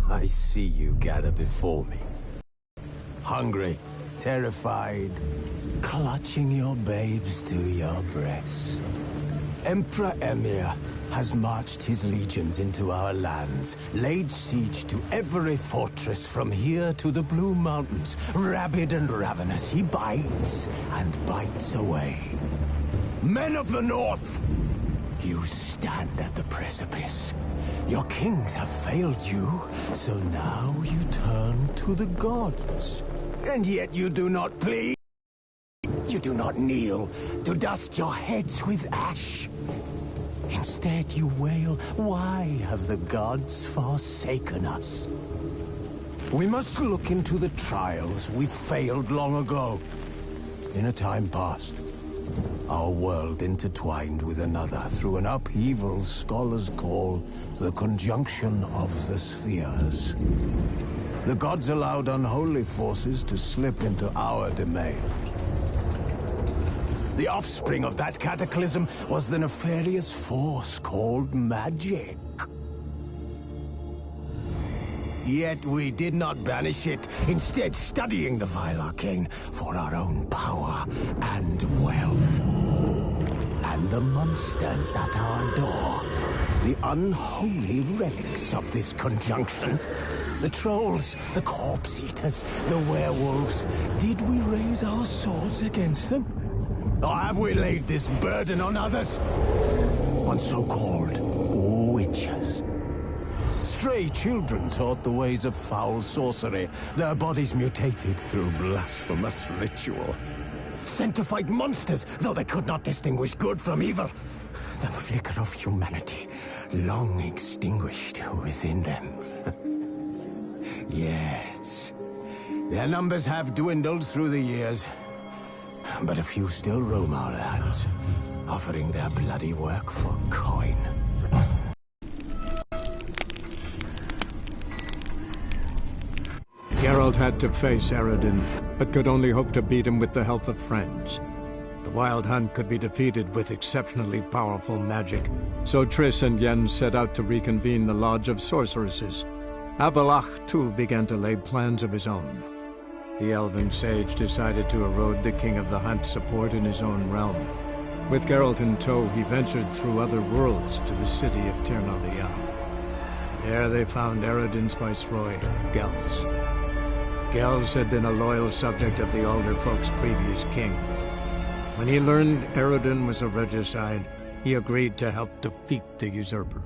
I see you gather before me. Hungry, terrified, clutching your babes to your breast. Emperor Emir has marched his legions into our lands, laid siege to every fortress from here to the Blue Mountains. Rabid and ravenous, he bites and bites away. Men of the North, you stand at the precipice. Your kings have failed you, so now you turn to the gods. And yet you do not plead. You do not kneel to dust your heads with ash. Instead you wail, why have the gods forsaken us? We must look into the trials we failed long ago. In a time past, our world intertwined with another through an upheaval scholars call the conjunction of the spheres. The gods allowed unholy forces to slip into our domain. The offspring of that cataclysm was the nefarious force called magic. Yet we did not banish it, instead studying the vile arcane for our own power and wealth. And the monsters at our door, the unholy relics of this conjunction. The trolls, the corpse eaters, the werewolves. Did we raise our swords against them? Or have we laid this burden on others? On so-called witches. Stray children taught the ways of foul sorcery, their bodies mutated through blasphemous ritual. Sent to fight monsters, though they could not distinguish good from evil. The flicker of humanity, long extinguished within them. Yes, their numbers have dwindled through the years. But a few still roam our lands, offering their bloody work for coin. Geralt had to face Eredin, but could only hope to beat him with the help of friends. The Wild Hunt could be defeated with exceptionally powerful magic, so Triss and Yen set out to reconvene the Lodge of Sorceresses. Avallac'h, too, began to lay plans of his own. The elven sage decided to erode the King of the Hunt's support in his own realm. With Geralt in tow, he ventured through other worlds to the city of Tir na Liam. There they found Eredin's viceroy, Gels. Gels had been a loyal subject of the Alderfolk's previous king. When he learned Eredin was a regicide, he agreed to help defeat the usurper.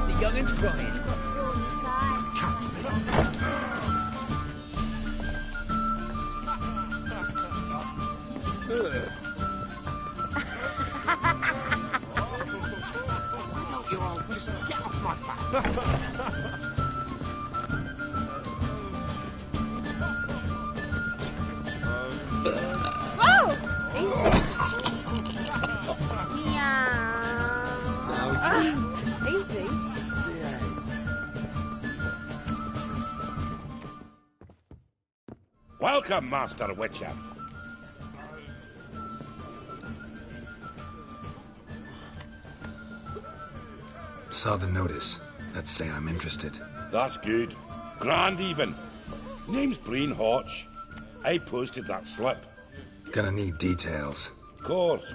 left the young'uns crying. Why don't you all just get off my back? Easy. Welcome, Master Witcher. Saw the notice. Let's say I'm interested. That's good. Grand even. Name's Breen Hotch. I posted that slip. Gonna need details. Course.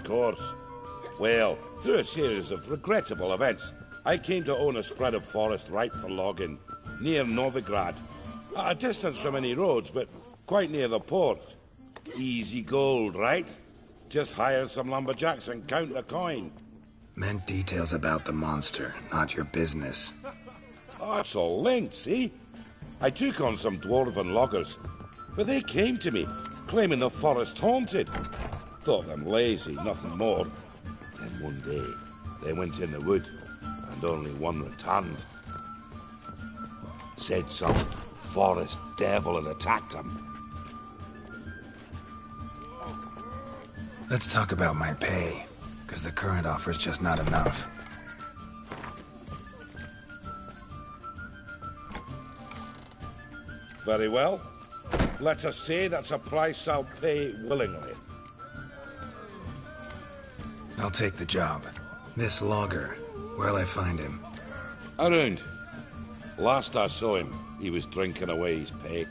Well, through a series of regrettable events, I came to own a spread of forest ripe for logging, near Novigrad. At a distance from any roads, but quite near the port. Easy gold, right? Just hire some lumberjacks and count the coin. Meant details about the monster, not your business. Oh, it's all linked, see? I took on some dwarven loggers, but they came to me, claiming the forest haunted. Thought them lazy, nothing more. Then one day, they went in the wood, and only one returned. Said some forest devil had attacked him. Let's talk about my pay, because the current offer's just not enough. Very well. Let us say that's a price I'll pay willingly. I'll take the job. This logger, where'll I find him? Around. Last I saw him, he was drinking away his pay.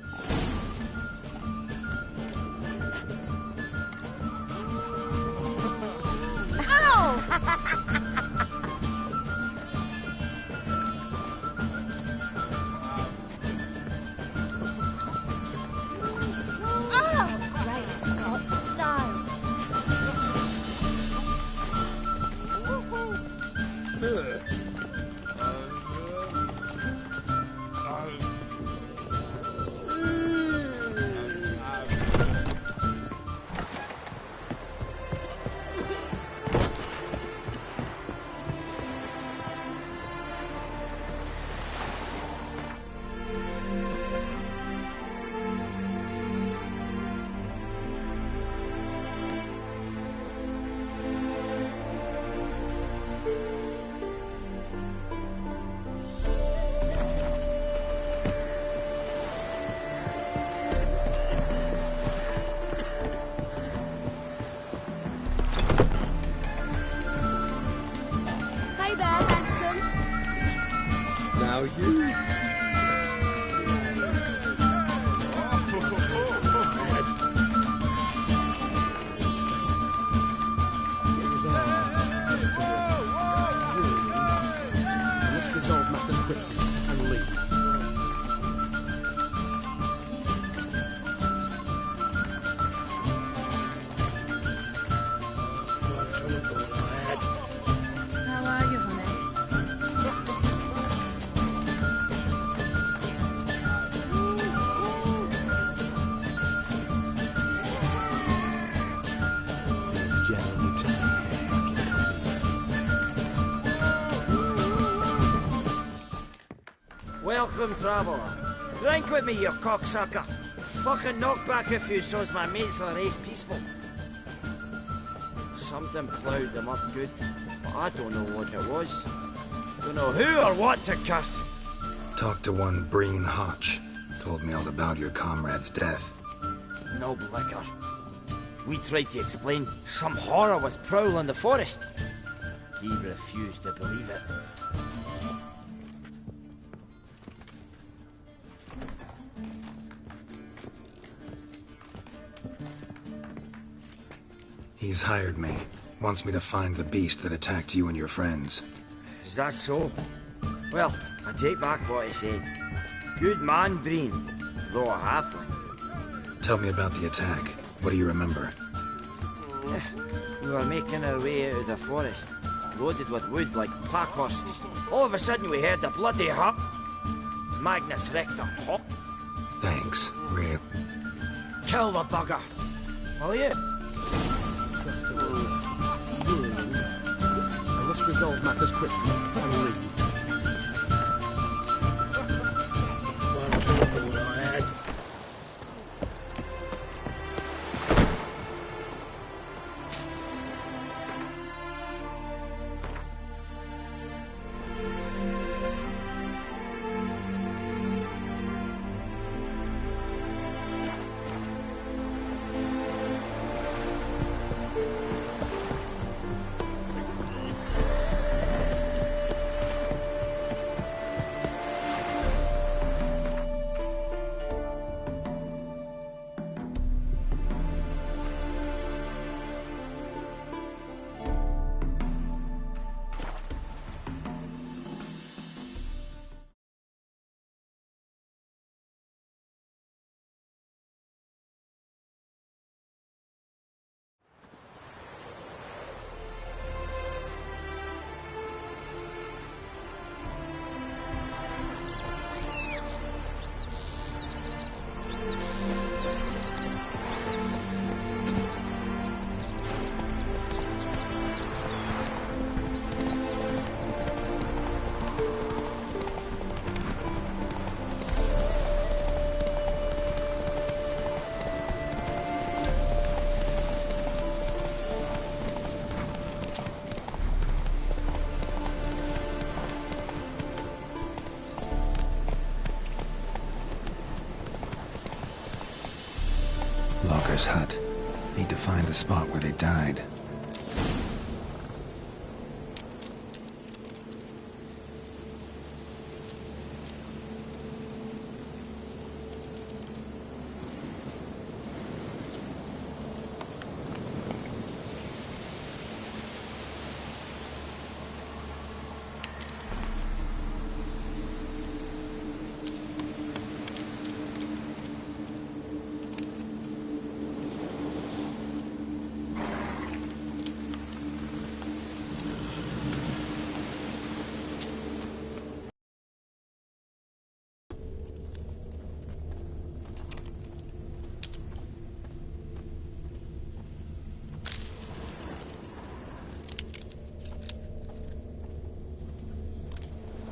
Welcome, traveller. Drink with me, you cocksucker. Fucking knock back a few so's my mates will race peaceful. Something ploughed them up good, but I don't know what it was. Don't know who or what to curse. Talked to one Breen Hotch. Told me all about your comrade's death. No blicker. We tried to explain some horror was prowling the forest. He refused to believe it. He's hired me. Wants me to find the beast that attacked you and your friends. Is that so? Well, I take back what I said. Good man, Breen, though a halfling. Tell me about the attack. What do you remember? We were making our way out of the forest. loaded with wood like pack horses. All of a sudden we heard the bloody hop. Magnus Rector hop. Thanks, Rip. Kill the bugger. Will you? I must resolve matters quickly and leave. One trouble I had. Logger's hut. Need to find the spot where they died.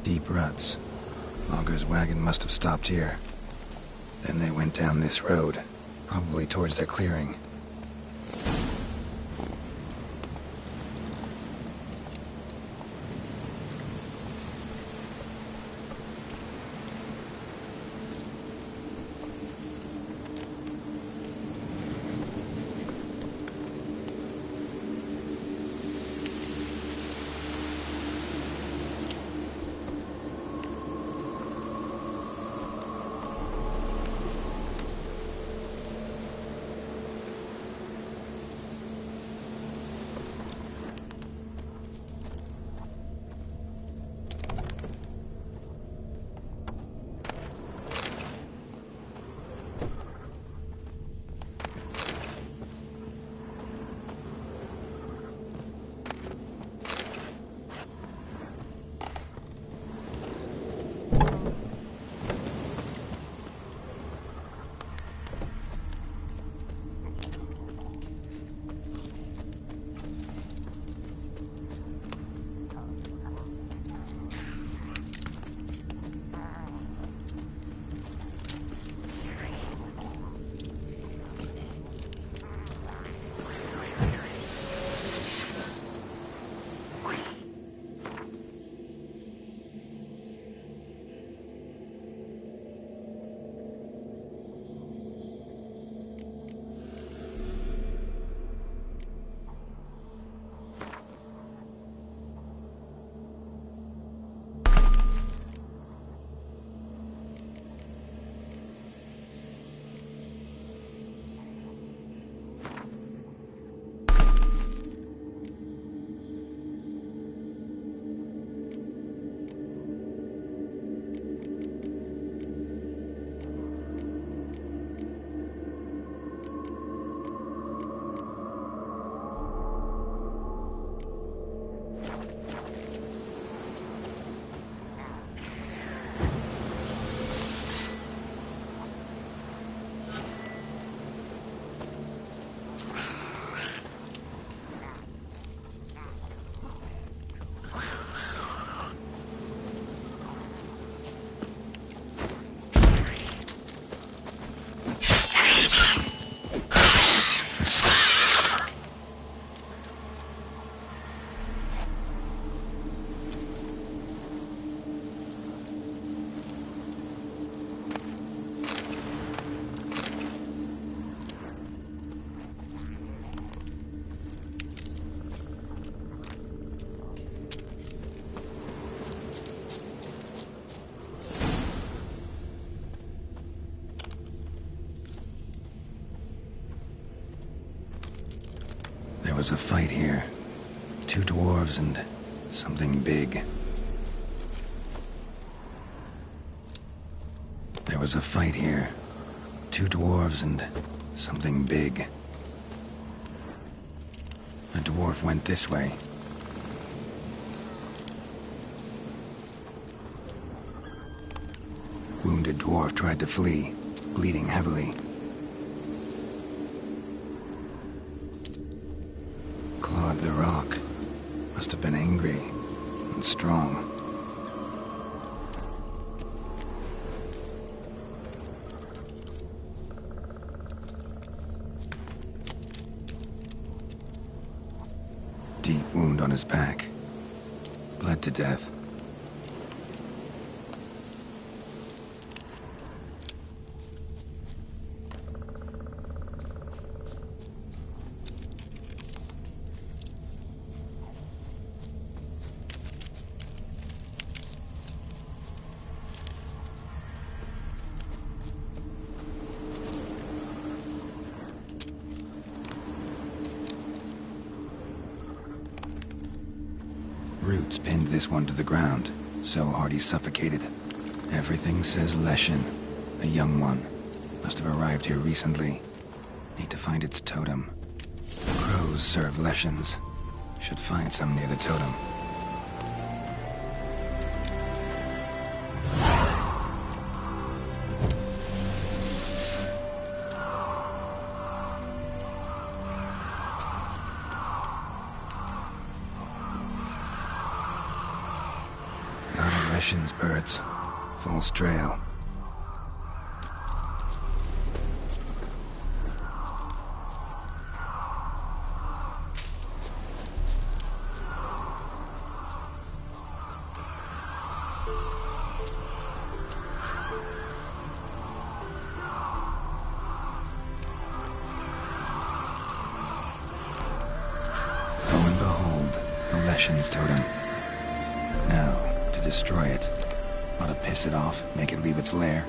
Deep ruts. Logger's wagon must have stopped here. Then they went down this road, probably towards their clearing. was a fight here. 2 dwarves and something big. There was a fight here. 2 dwarves and something big. A dwarf went this way. Wounded dwarf tried to flee, bleeding heavily. Clawed the rock. Must have been angry and strong. Deep wound on his back. Bled to death. Roots pinned this one to the ground, so hard he suffocated. Everything says Leshen, a young one. Must have arrived here recently. Need to find its totem. Crows serve Leshens. Should find some near the totem. Leshen's birds. False trail. Lo and behold, the Leshen's totem. Now, to destroy it. Ought to piss it off, make it leave its lair.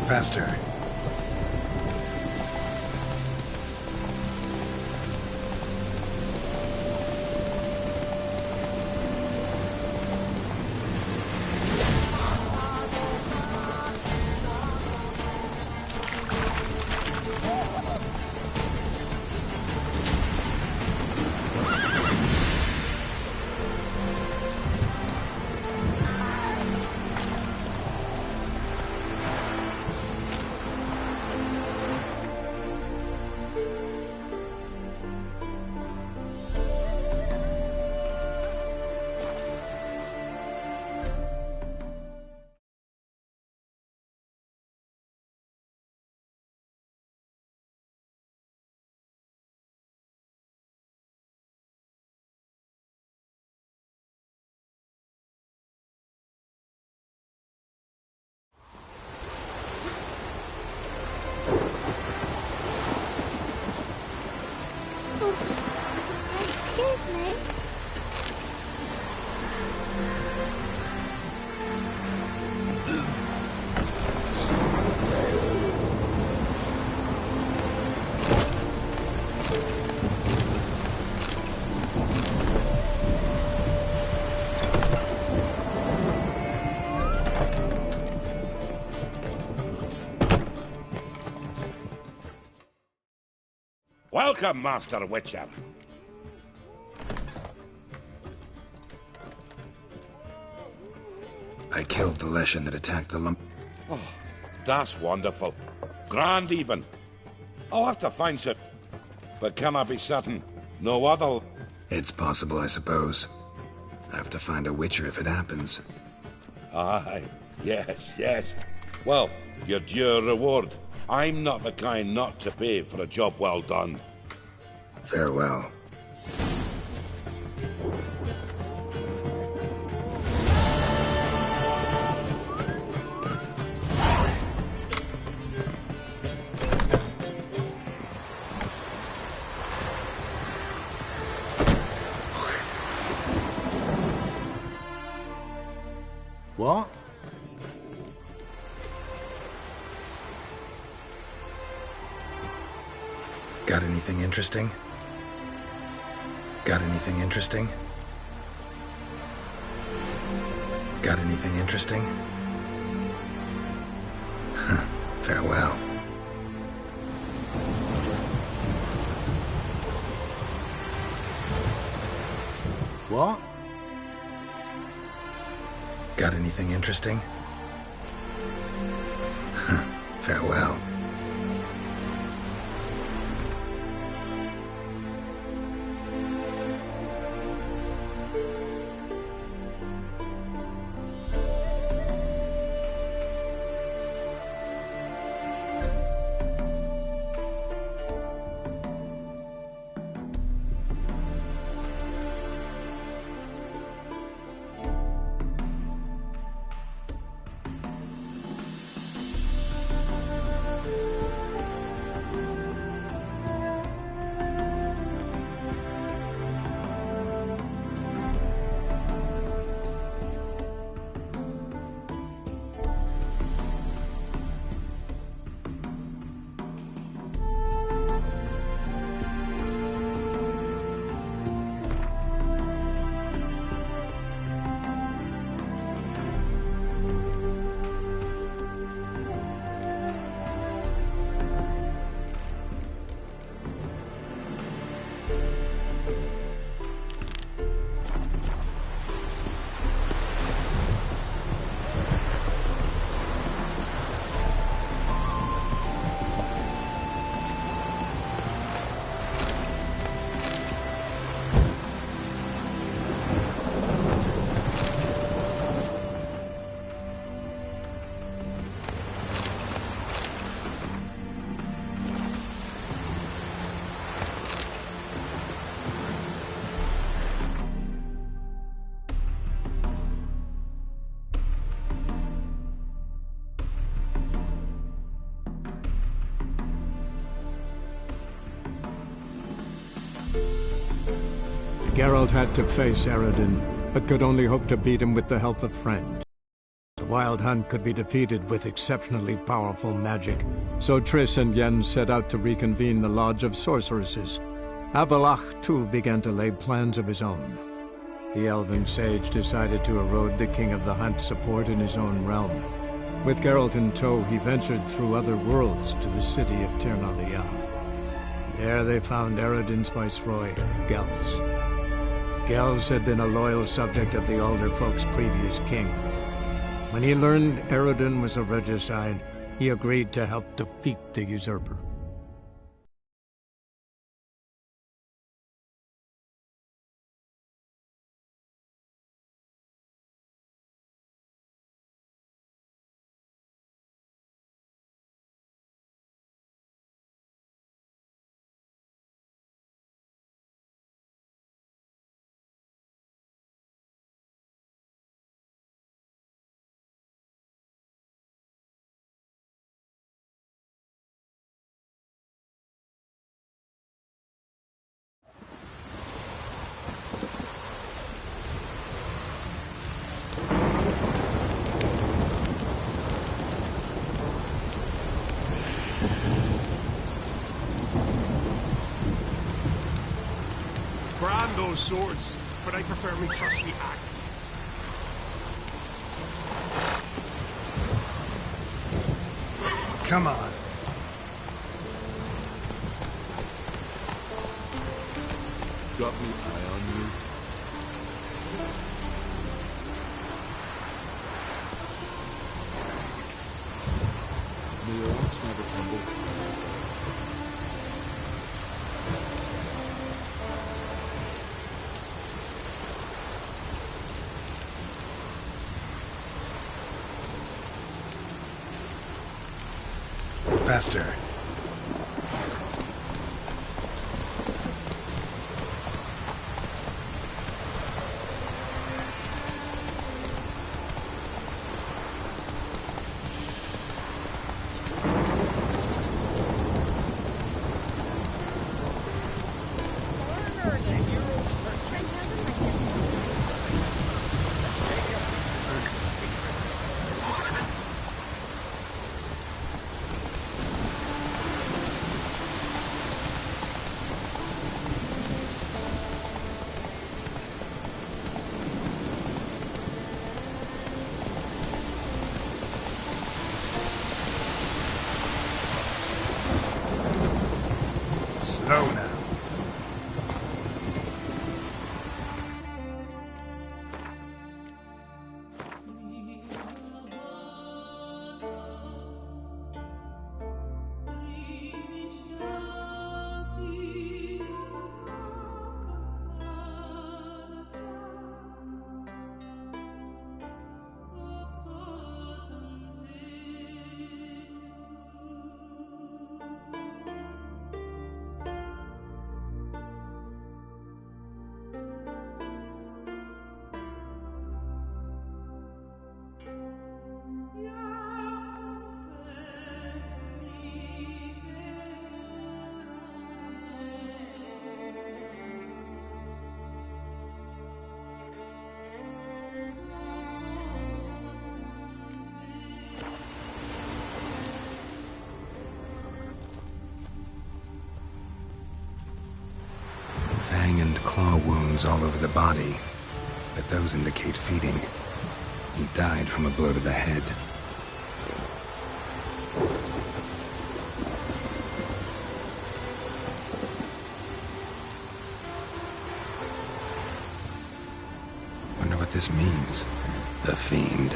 Faster. Excuse me. Welcome, Master Witcher. I killed the Leshen that attacked the lump. Oh, that's wonderful. Grand even. I'll have to find some. But can I be certain? No other? It's possible, I suppose. I have to find a Witcher if it happens. Aye, yes, yes. Well, your due reward. I'm not the kind not to pay for a job well done. Farewell. What? Got anything interesting? Got anything interesting? Got anything interesting? Farewell. What? Got anything interesting? Farewell. Geralt had to face Eredin, but could only hope to beat him with the help of friends. The Wild Hunt could be defeated with exceptionally powerful magic, so Triss and Yen set out to reconvene the Lodge of Sorceresses. Avalach, too, began to lay plans of his own. The elven sage decided to erode the King of the Hunt's support in his own realm. With Geralt in tow, he ventured through other worlds to the city of Tir na Liah. There they found Eredin's viceroy, Gels. Gels had been a loyal subject of the Alder Folk's previous king. When he learned Eredin was a regicide, he agreed to help defeat the usurper. Brand those swords, but I prefer me trusty axe. Come on. Got me eye on you. May your rocks never tumble. Faster. Slow now. Fang and claw wounds all over the body, but those indicate feeding. He died from a blow to the head. Wonder what this means. The Fiend.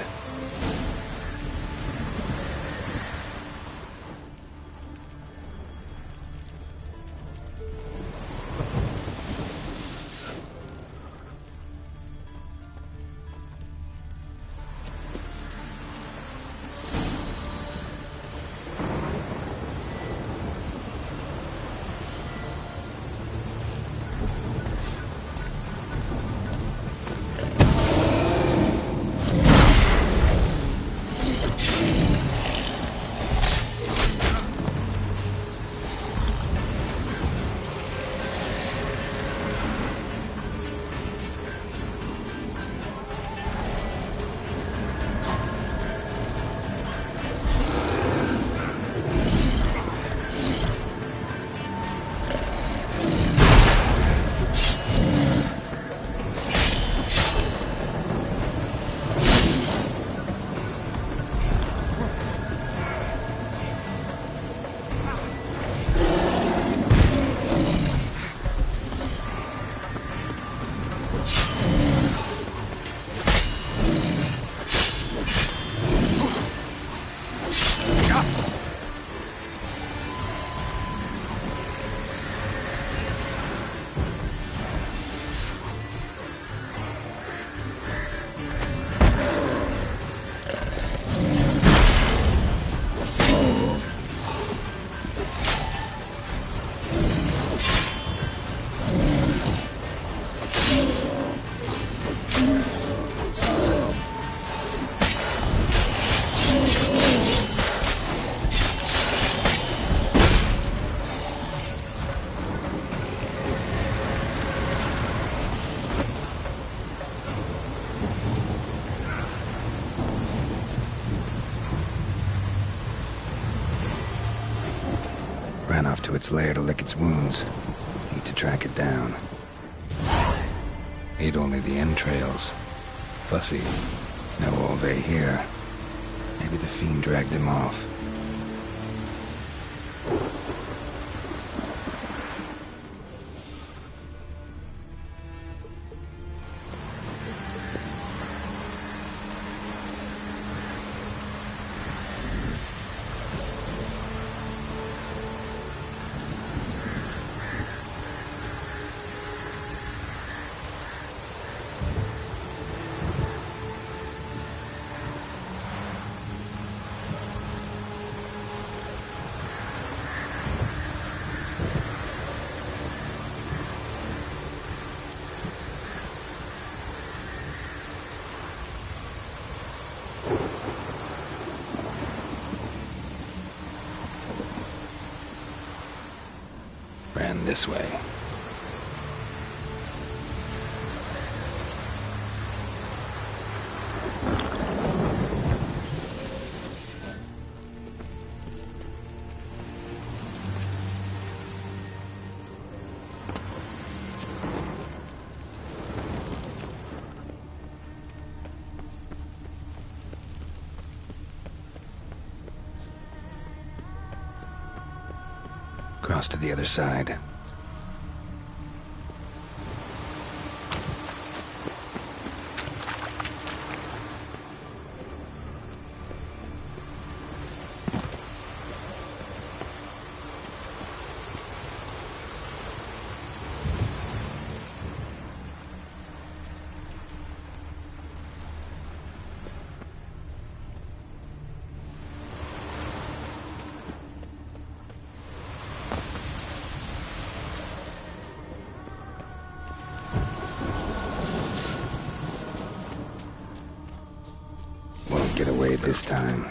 its lair to lick ate wounds. Need to track it down. Ate only the entrails. Fussy. No Olve here. Maybe the fiend dragged him off. Ran this way. Cross to the other side. Get away this time.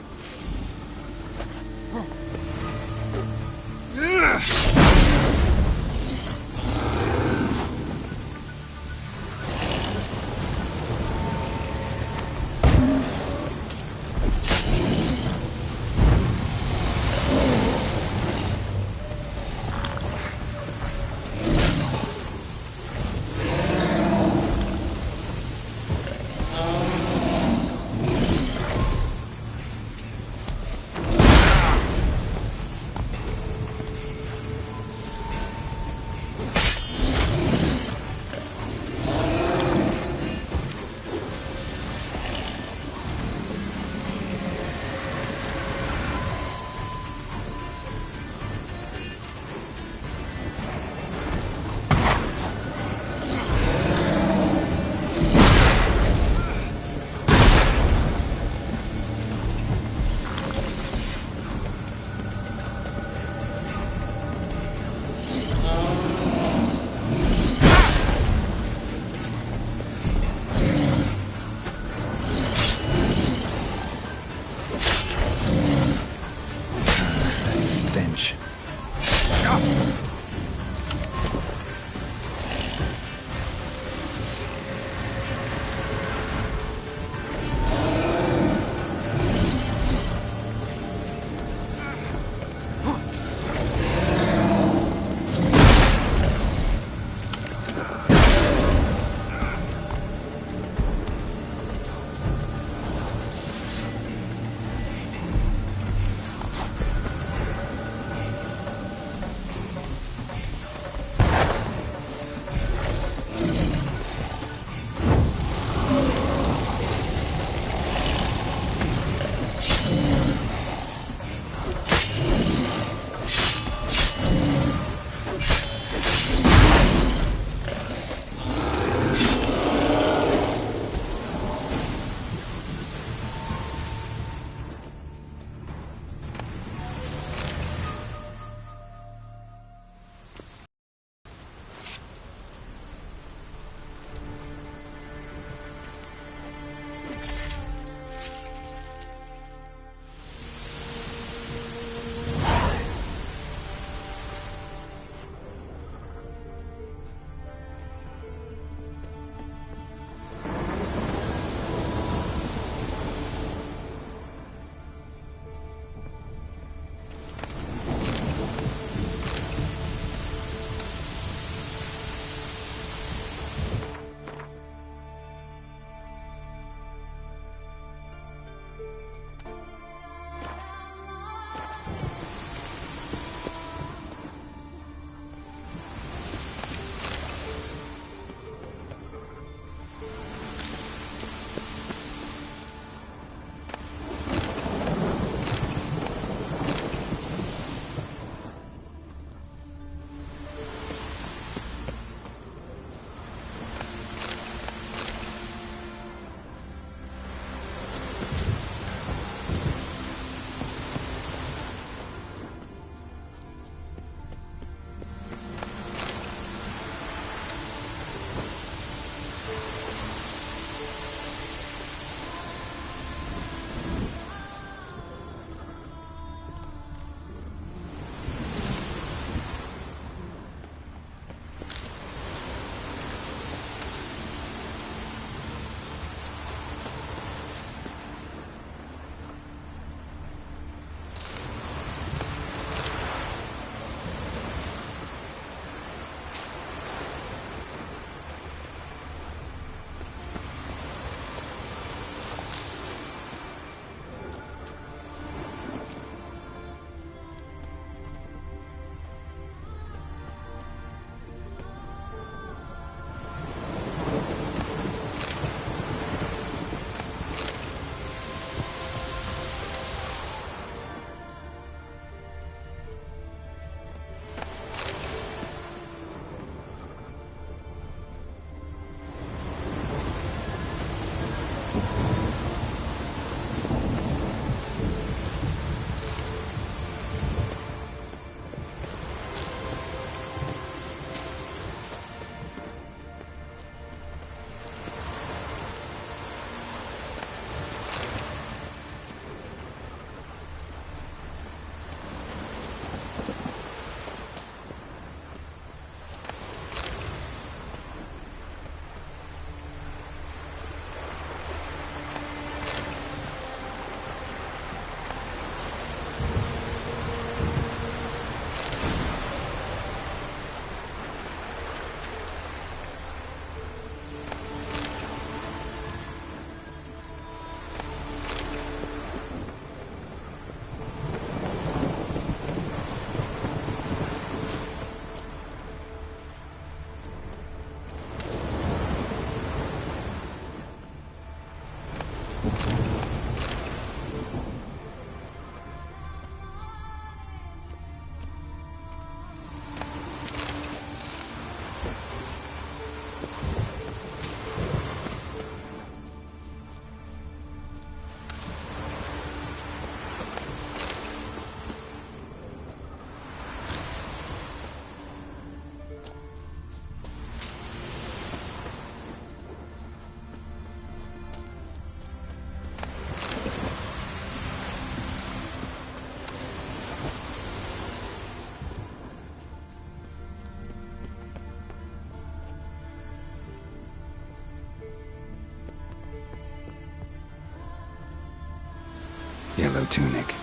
Yellow tunic.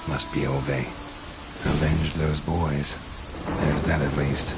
Must be Ove. Avenged those boys. There's that at least.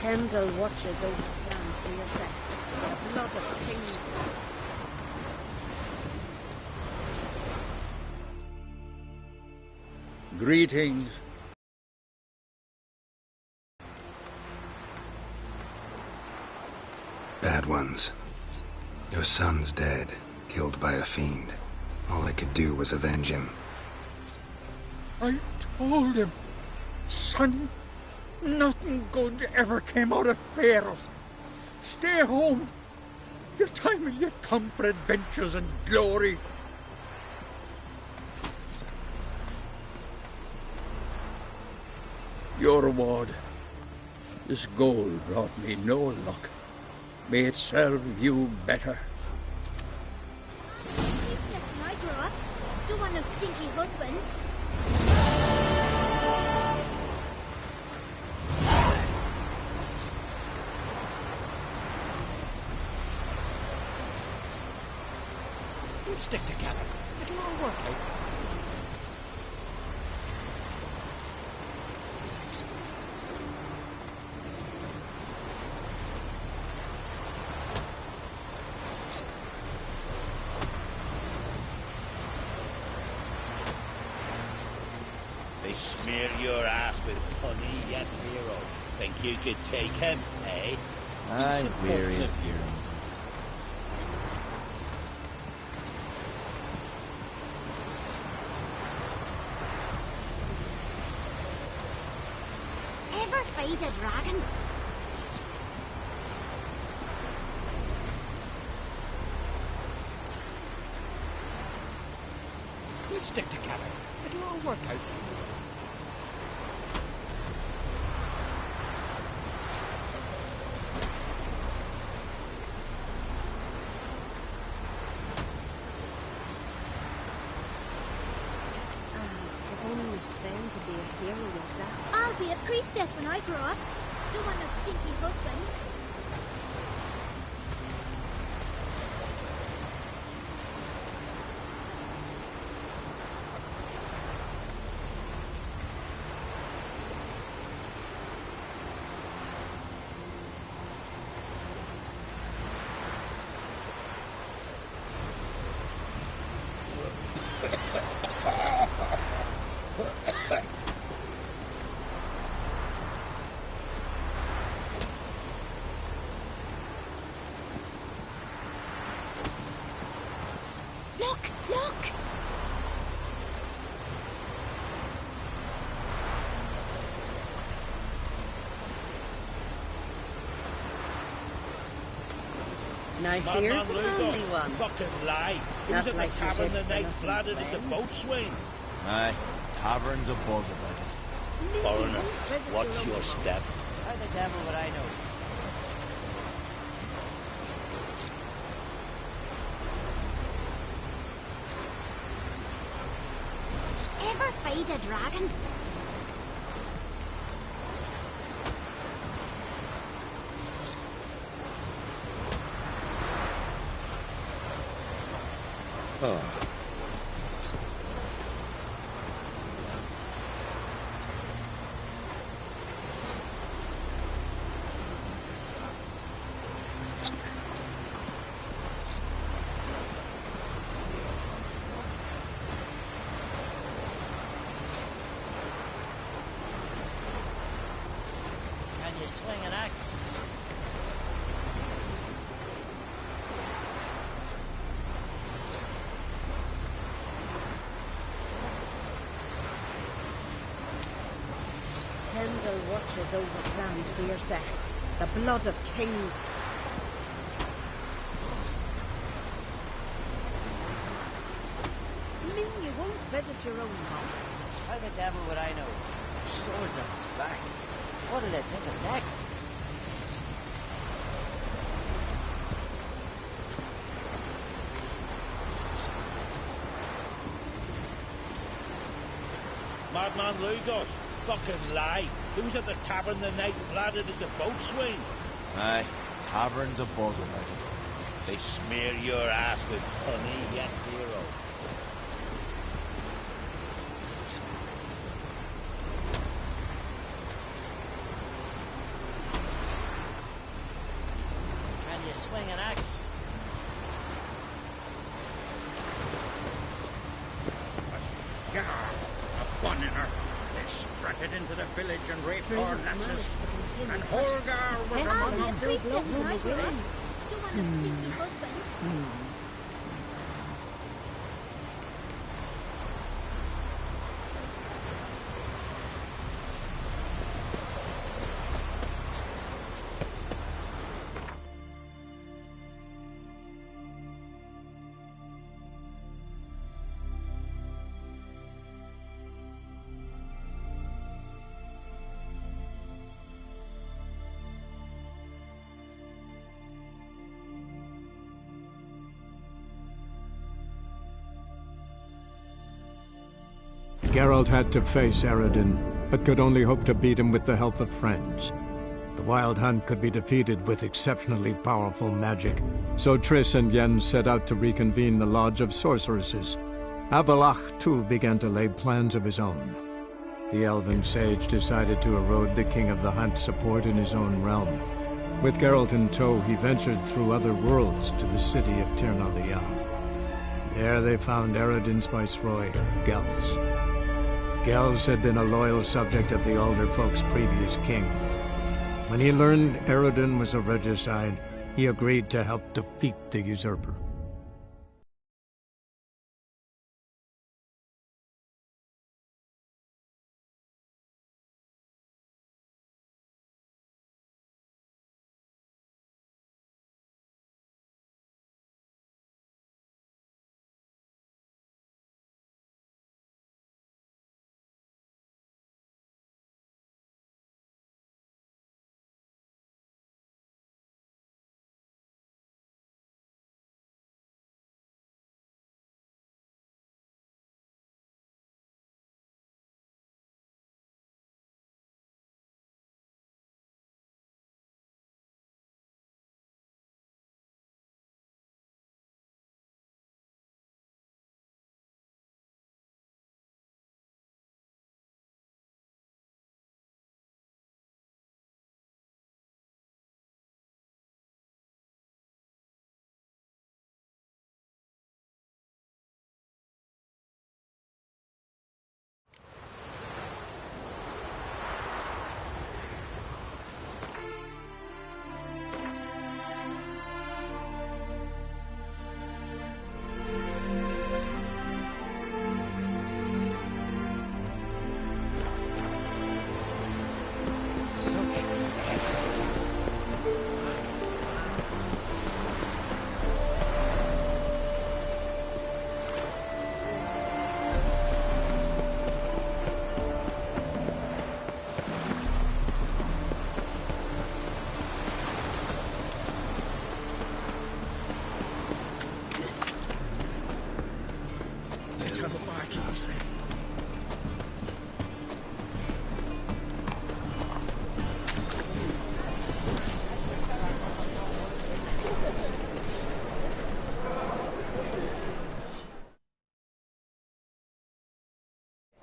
Pendle watches over the ground for yourself. The blood of kings. Greetings. Bad ones. Your son's dead, killed by a fiend. All I could do was avenge him. I told him, son, nothing good ever came out of Pharaoh. Stay home. Your time will yet come for adventures and glory. Your reward. This gold brought me no luck. May it serve you better. Priestess, when I grow up, don't want no stinky husband. We'll stick together. It'll all work out. They smear your ass with honey yet, hero. Think you could take him, eh? I'm weary of hearing. Ever fight a dragon? We'll stick together. It'll all work out. If only Sven could be a hero like that. I'll be a priestess when I grow up. Don't want no stinky husband. Look! Look! Now Man, here's a manly Lugos, one. fucking lie. He Not was at like the you tavern did the for night nothing, bladdered as a Sven. boatswain. Aye, tavern's a buzz about it. Foreigner, what's your step? How the devil would I know? Ever fight a dragon? Can you swing an axe? Pendle watches over ground for your sec. The blood of kings. You mean you won't visit your own mom? How the devil would I know? Swords on his back. What did I think of next? Madman Lugos. Fucking lie. Who's at the tavern the night bladdered as the boatswain? Aye, tavern's a buzz about it. They smear your ass with honey, yet hero. Can you swing an axe? Gah! A bun in her. They strutted into the village and raped our Managed lasses. to contain And the curse. Holgar was Pestilence among them. still Priest blows isn't in the nice, right? grains. Don't want a stinky husband. Geralt had to face Eredin, but could only hope to beat him with the help of friends. The Wild Hunt could be defeated with exceptionally powerful magic, so Triss and Yen set out to reconvene the Lodge of Sorceresses. Avalach, too, began to lay plans of his own. The elven sage decided to erode the King of the Hunt's support in his own realm. With Geralt in tow, he ventured through other worlds to the city of Tirnalia. There they found Eredin's viceroy, Gels. Gels had been a loyal subject of the Alderfolk's previous king. When he learned Eredin was a regicide, he agreed to help defeat the usurper.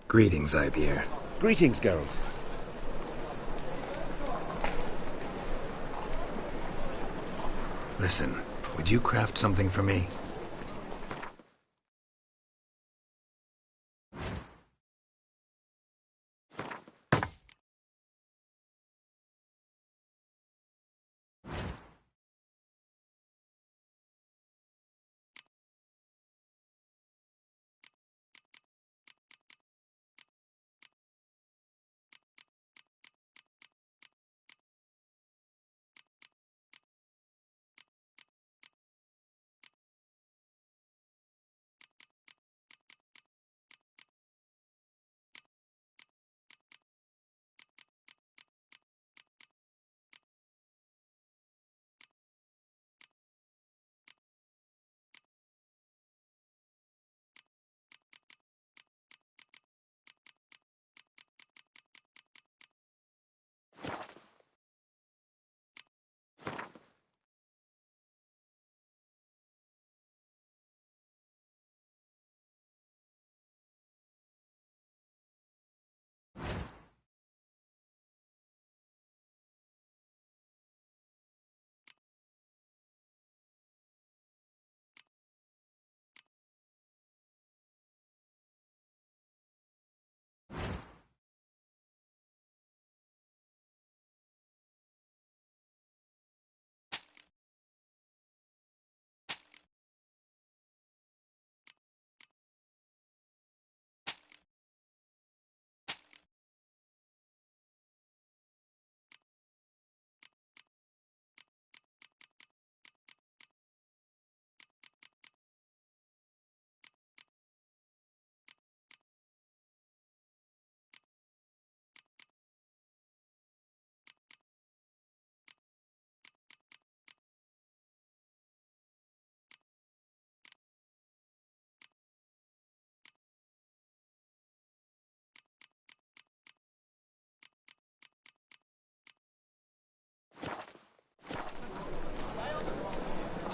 Greetings, Ibeer. Greetings, Geralt. Listen, would you craft something for me?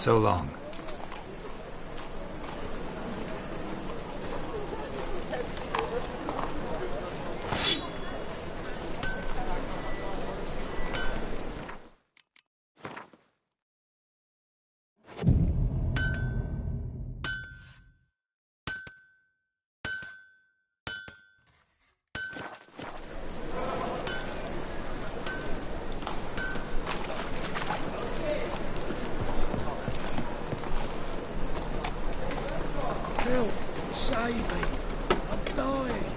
So long. Help! Save me! I'm dying!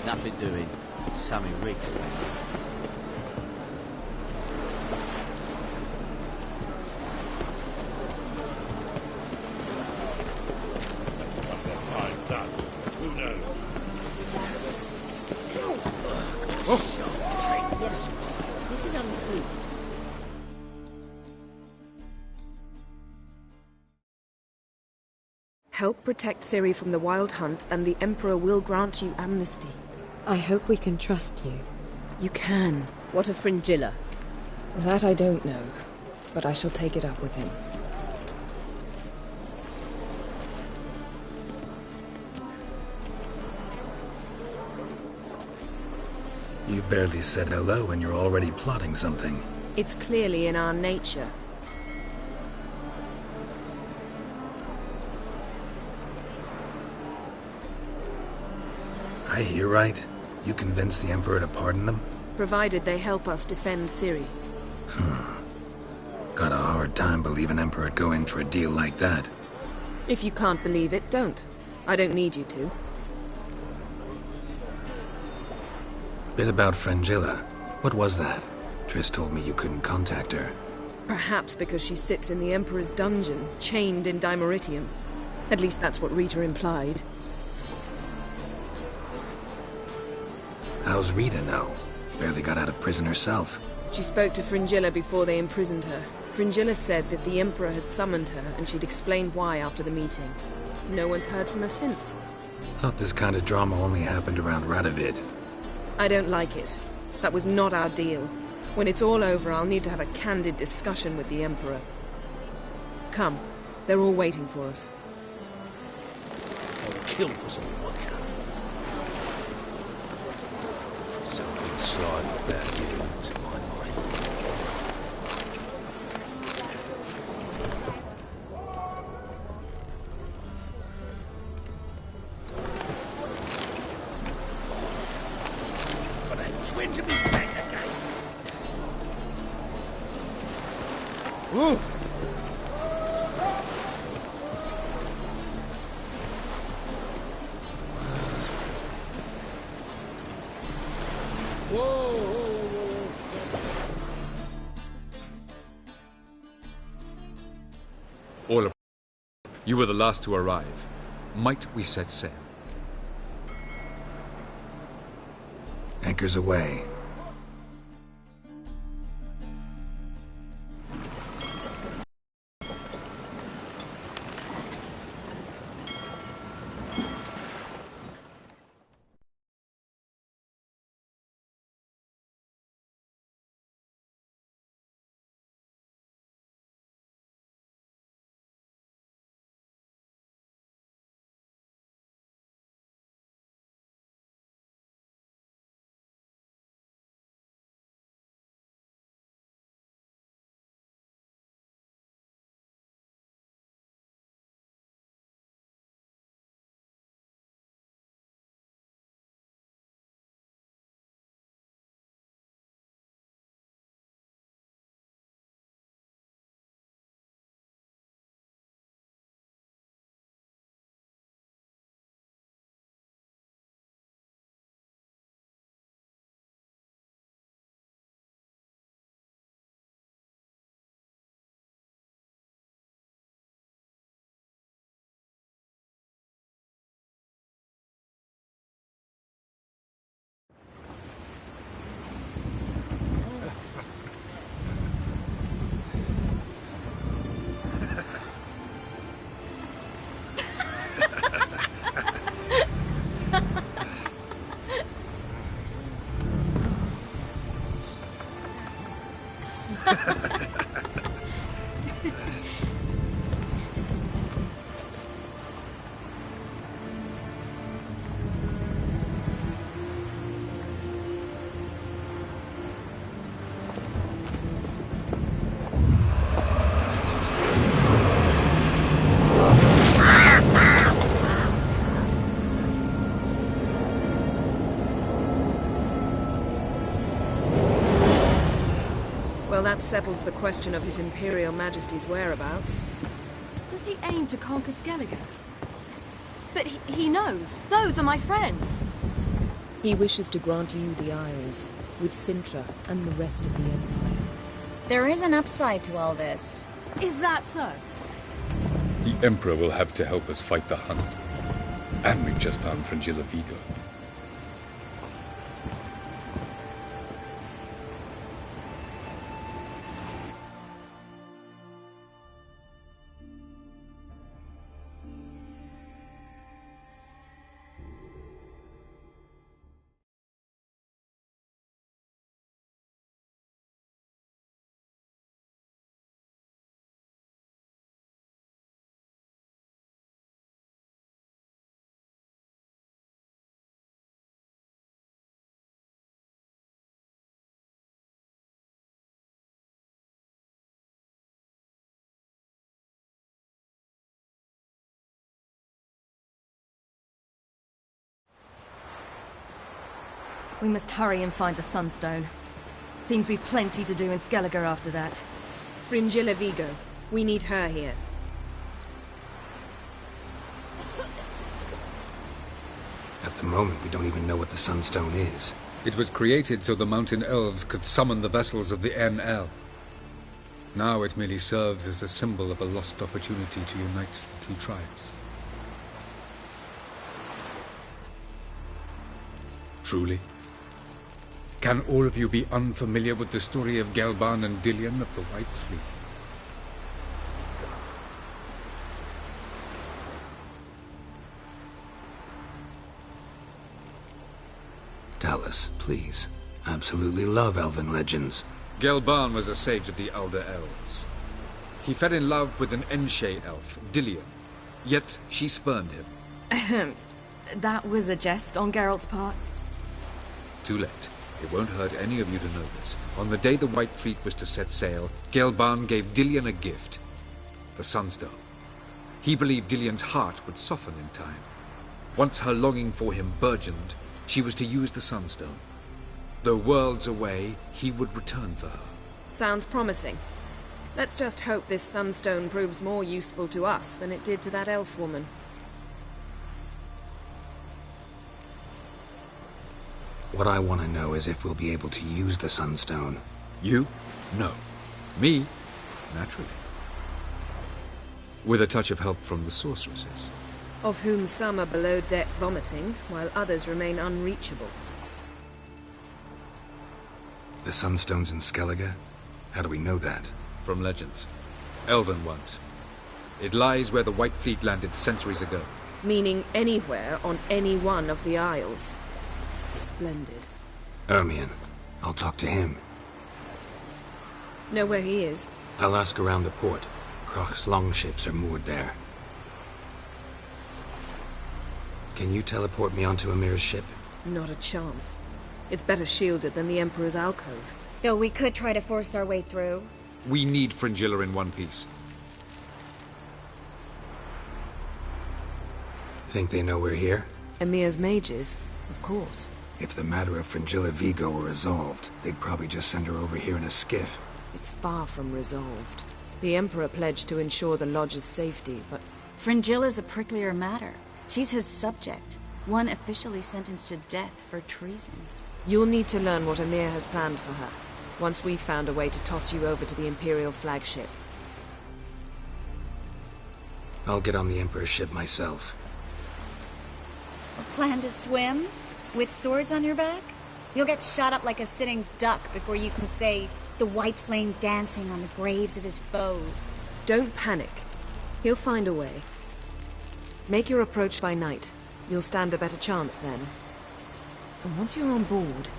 Nothing doing. Sammy Riggs. Who knows? Yes, this is untrue. Help protect Ciri from the Wild Hunt, and the Emperor will grant you amnesty. I hope we can trust you. You can. What of Fringilla? That I don't know, but I shall take it up with him. You've barely said hello and you're already plotting something. It's clearly in our nature. I hear right? You convinced the Emperor to pardon them? Provided they help us defend Ciri. Got a hard time believing Emperor'd go in for a deal like that. If you can't believe it, don't. I don't need you to. Bit about Fringilla. What was that? Triss told me you couldn't contact her. Perhaps because she sits in the Emperor's dungeon, chained in Dimeritium. At least that's what Rita implied. How's Rita know? Barely got out of prison herself. She spoke to Fringilla before they imprisoned her. Fringilla said that the Emperor had summoned her, and she'd explained why after the meeting. No one's heard from her since. Thought this kind of drama only happened around Radovid. I don't like it. That was not our deal. When it's all over, I'll need to have a candid discussion with the Emperor. Come. They're all waiting for us. I'll kill for some vodka. Something slimy about you, to my mind. But that twin to be back again. Ooh. All you were the last to arrive. Might we set sail? Anchors away. That settles the question of His Imperial Majesty's whereabouts. Does he aim to conquer Skellige? But he knows. Those are my friends. He wishes to grant you the Isles, with Sintra and the rest of the Empire. There is an upside to all this. Is that so? The Emperor will have to help us fight the Hunt. And we've just found Fringilla Vigo. We must hurry and find the Sunstone. Seems we've plenty to do in Skellige after that. Fringilla Vigo. We need her here. At the moment, we don't even know what the Sunstone is. It was created so the mountain elves could summon the vessels of the NL. Now it merely serves as a symbol of a lost opportunity to unite the two tribes. Truly? Can all of you be unfamiliar with the story of Gelban and Dillion of the White Fleet? Tell us, please. Absolutely love elven legends. Gelban was a sage of the Elder Elves. He fell in love with an Enshe elf, Dillion, yet she spurned him. That was a jest on Geralt's part. Too late. It won't hurt any of you to know this. On the day the White Fleet was to set sail, Gelban gave Dillion a gift. The Sunstone. He believed Dillion's heart would soften in time. Once her longing for him burgeoned, she was to use the Sunstone. Though worlds away, he would return for her. Sounds promising. Let's just hope this Sunstone proves more useful to us than it did to that elf woman. What I want to know is if we'll be able to use the Sunstone. You? No. Me? Naturally. With a touch of help from the sorceresses. Of whom some are below deck vomiting, while others remain unreachable. The Sunstone's in Skellige? How do we know that? From legends. Elven ones. It lies where the White Fleet landed centuries ago. Meaning anywhere on any one of the Isles. Splendid. Ermion. I'll talk to him. Know where he is? I'll ask around the port. Croc's longships are moored there. Can you teleport me onto Amir's ship? Not a chance. It's better shielded than the Emperor's alcove. Though we could try to force our way through. We need Fringilla in one piece. Think they know we're here? Amir's mages? Of course. If the matter of Fringilla Vigo were resolved, they'd probably just send her over here in a skiff. It's far from resolved. The Emperor pledged to ensure the Lodge's safety, but... Fringilla's a pricklier matter. She's his subject, one officially sentenced to death for treason. You'll need to learn what Amir has planned for her, once we've found a way to toss you over to the Imperial flagship. I'll get on the Emperor's ship myself. Plan to swim? With swords on your back? You'll get shot up like a sitting duck before you can say, the white flame dancing on the graves of his foes. Don't panic. He'll find a way. Make your approach by night. You'll stand a better chance then. And once you're on board,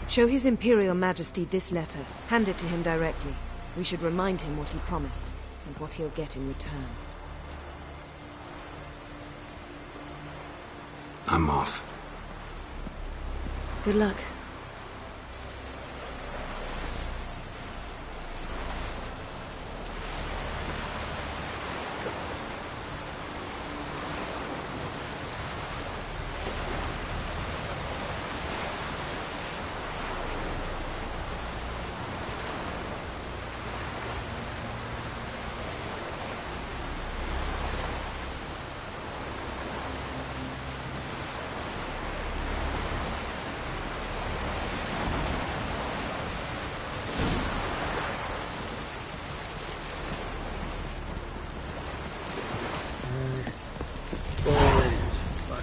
show His Imperial Majesty this letter. Hand it to him directly. We should remind him what he promised, and what he'll get in return. I'm off. Good luck.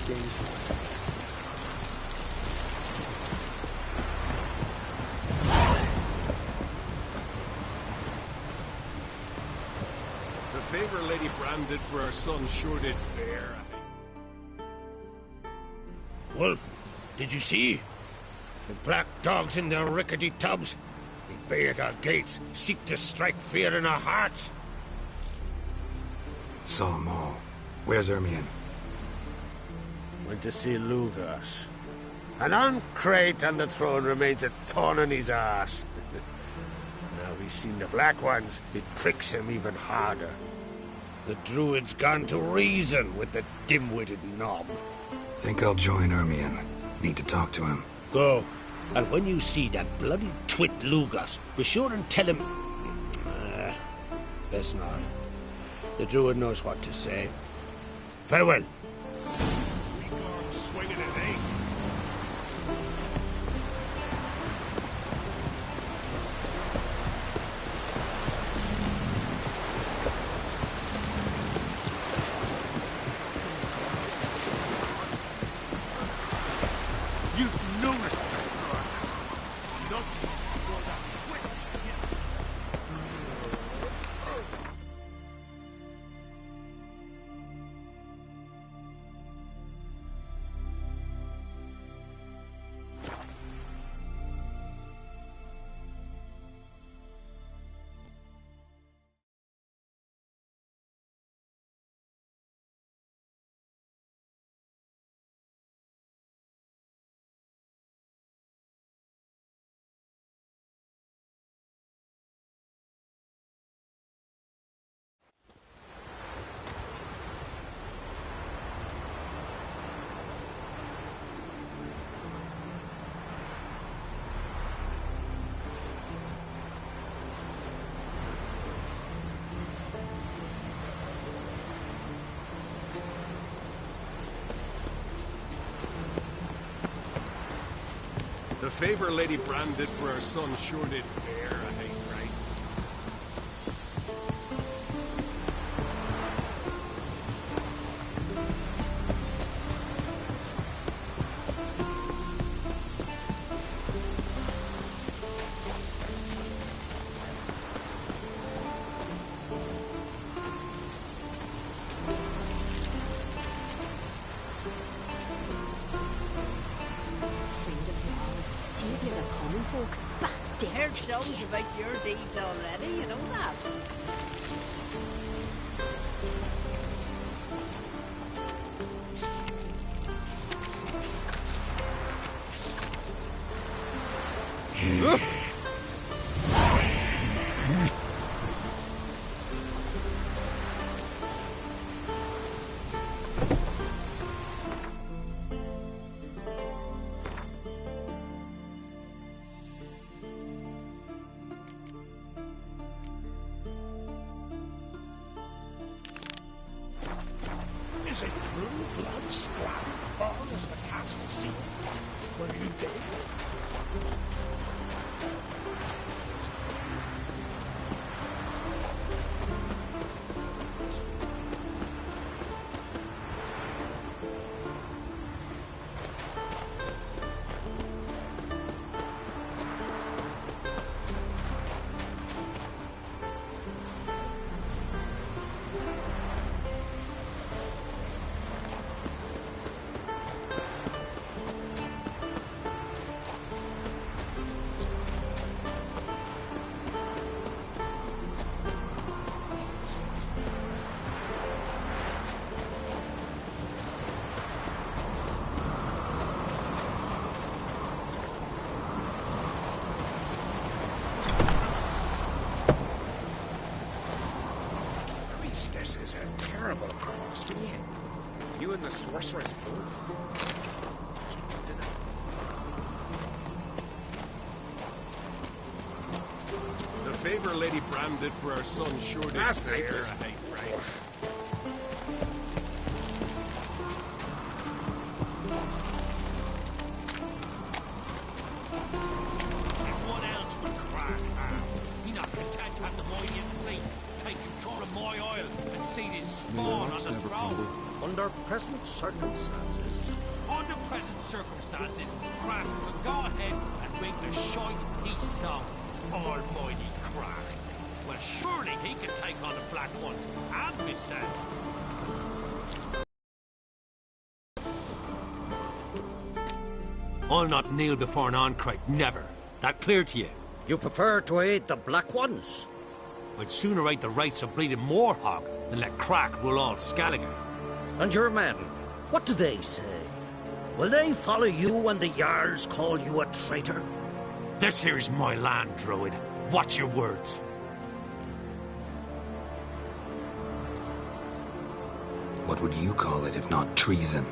James Bond. The favor Lady Bran did for her son sure did bear. Wolf, did you see? The black dogs in their rickety tubs. They bay at our gates, seek to strike fear in our hearts. Saw them all. Where's Ermion? Went to see Lugas. And on Crate on the throne remains a thorn in his arse. Now he's seen the Black Ones, it pricks him even harder. The Druid's gone to reason with the dim-witted knob. Think I'll join Ermion. Need to talk to him. Go. And when you see that bloody twit Lugas, be sure and tell him... best not. The Druid knows what to say. Farewell. Swinging it, eh? You know it. The favor Lady Bran did for her son sure did bear a high price. Songs about your deeds already, you know that. Is it true blood splattered far as the castle sea? Were you there? This is a terrible cross for you. You and the sorceress both. The favor Lady Bran did for her son sure did bear a high price. And what else would Crack have? He not content to have the mightiest fleet take control of my oil and see this spawn on the throne. Under present circumstances. Under present circumstances, Crack could go ahead and ring the shite he sown. Almighty Crack. Well, surely he can take on the Black Ones and myself. I'll not kneel before an Ancrate, never. That clear to you? You prefer to aid the Black Ones? I'd sooner aid the race of bleeding Moorhog than let Crack rule all Skellige. And your men, what do they say? Will they follow you when the Jarls call you a traitor? This here is my land, Druid. Watch your words. What would you call it if not treason?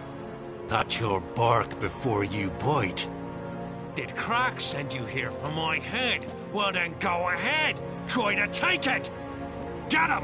That's your bark before you bite. Did Crack send you here for my head? Well then go ahead. Try to take it. Get him!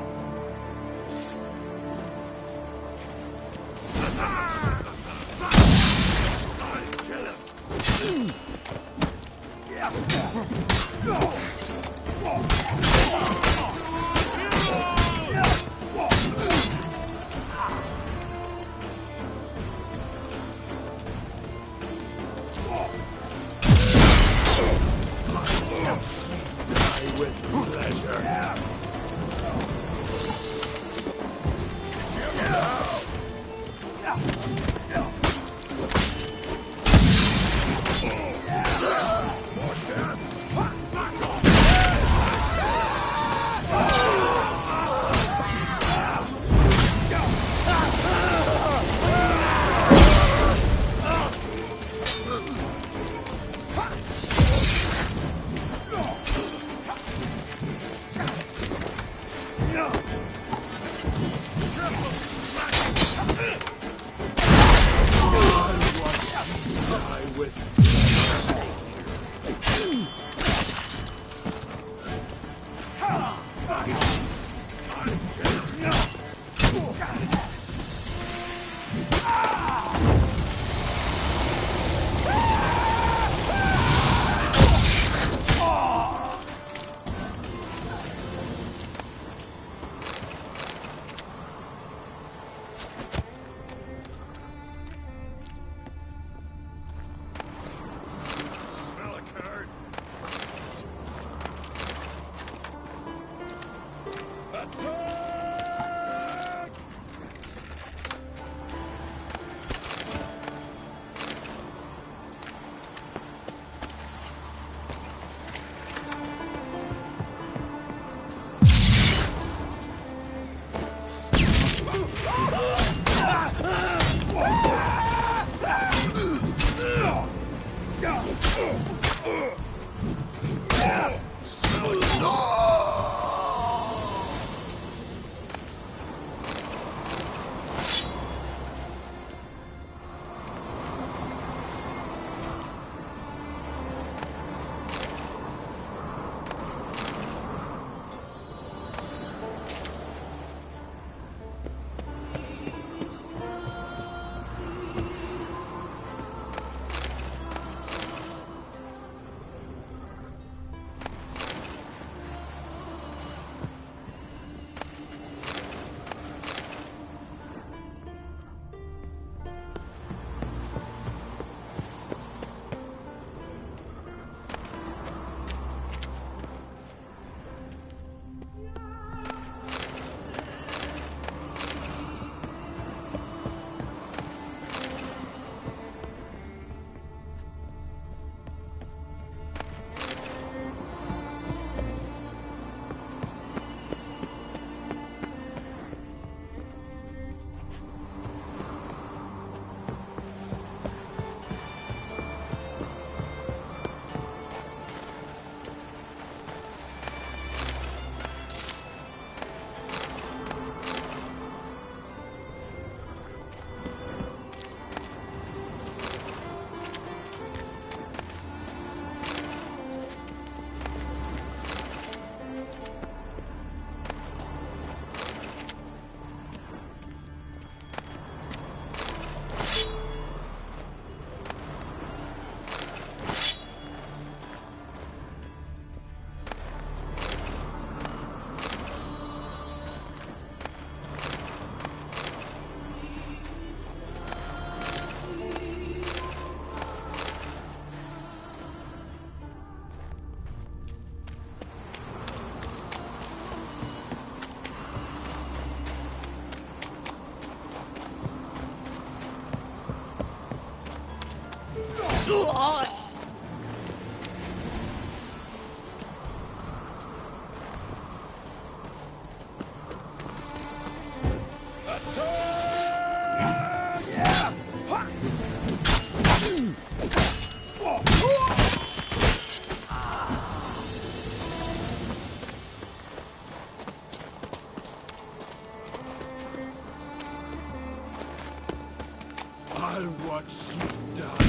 I'll watch you die.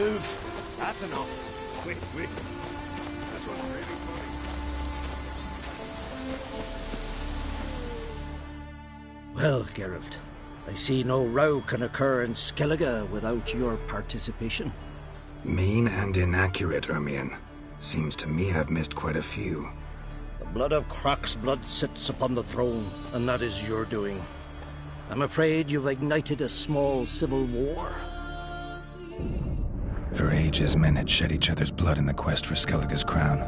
Move. That's enough. Quick. This one's really funny. Well, Geralt, I see no row can occur in Skellige without your participation. Mean and inaccurate, Ermion. Seems to me I've missed quite a few. The blood of Croc's blood sits upon the throne, and that is your doing. I'm afraid you've ignited a small civil war. For ages, men had shed each other's blood in the quest for Skellige's crown.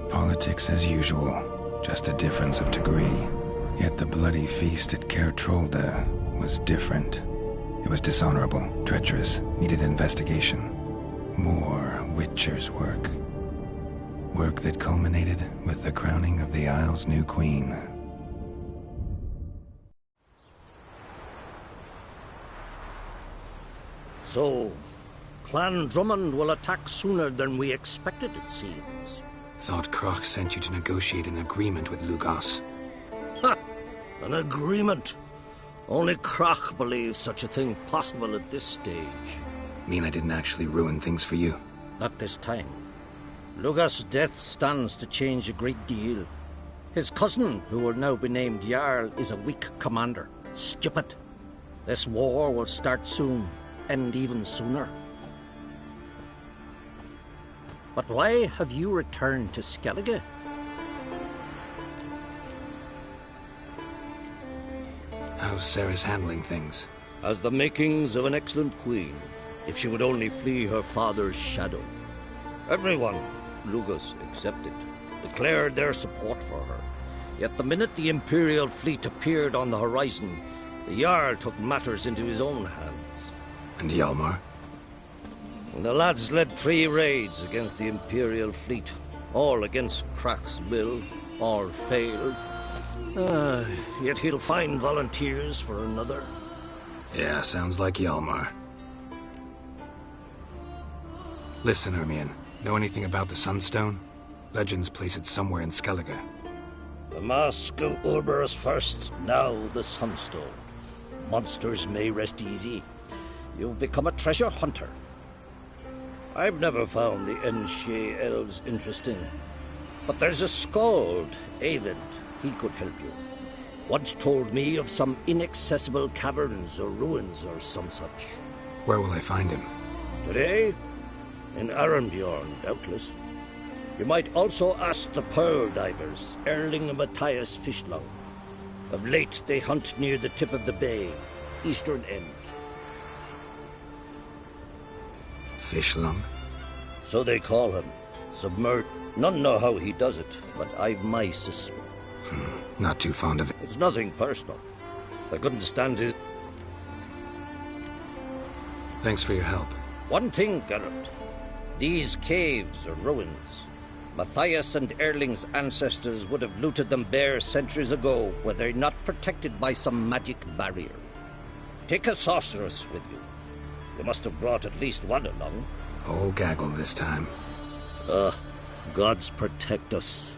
Politics as usual, just a difference of degree. Yet the bloody feast at Caer Trolda was different. It was dishonorable, treacherous, needed investigation. More Witcher's work. Work that culminated with the crowning of the Isle's new queen. So, Clan Drummond will attack sooner than we expected, it seems. Thought Croc sent you to negotiate an agreement with Lugos. Ha! An agreement? Only Croc believes such a thing possible at this stage. Mean I didn't actually ruin things for you? Not this time. Lugos' death stands to change a great deal. His cousin, who will now be named Jarl, is a weak commander. Stupid. This war will start soon, end even sooner. But why have you returned to Skellige? How's Sarah's handling things? Has the makings of an excellent queen, if she would only flee her father's shadow. Everyone, Lugos excepted, declared their support for her. Yet the minute the Imperial fleet appeared on the horizon, the Jarl took matters into his own hands. And Hjalmar? The lads led 3 raids against the Imperial fleet, all against Croc's will, all failed. Yet he'll find volunteers for another. Yeah, sounds like Hjalmar. Listen, Ermion, know anything about the Sunstone? Legends place it somewhere in Skellige. The Mask of Urberus first, now the Sunstone. Monsters may rest easy. You've become a treasure hunter. I've never found the Enshe elves interesting. But there's a skald, Avid. He could help you. Once told me of some inaccessible caverns or ruins or some such. Where will I find him? Today? In Arenbjorn, doubtless. You might also ask the Pearl Divers, Erling and Matthias Fishlung. Of late, they hunt near the tip of the bay, eastern end. Fishlung? So they call him. Submerged. None know how he does it, but I've my suspicion. Not too fond of it. It's nothing personal. I couldn't stand his... Thanks for your help. One thing, Geralt. These caves are ruins. Matthias and Erling's ancestors would have looted them bare centuries ago were they not protected by some magic barrier. Take a sorceress with you. You must have brought at least one along. Whole gaggle this time. Gods protect us.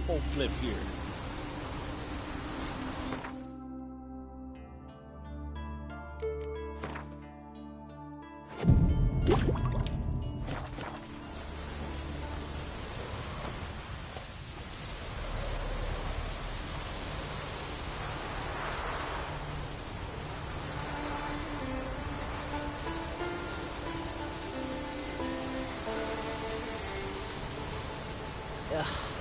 Folk live here. Ugh.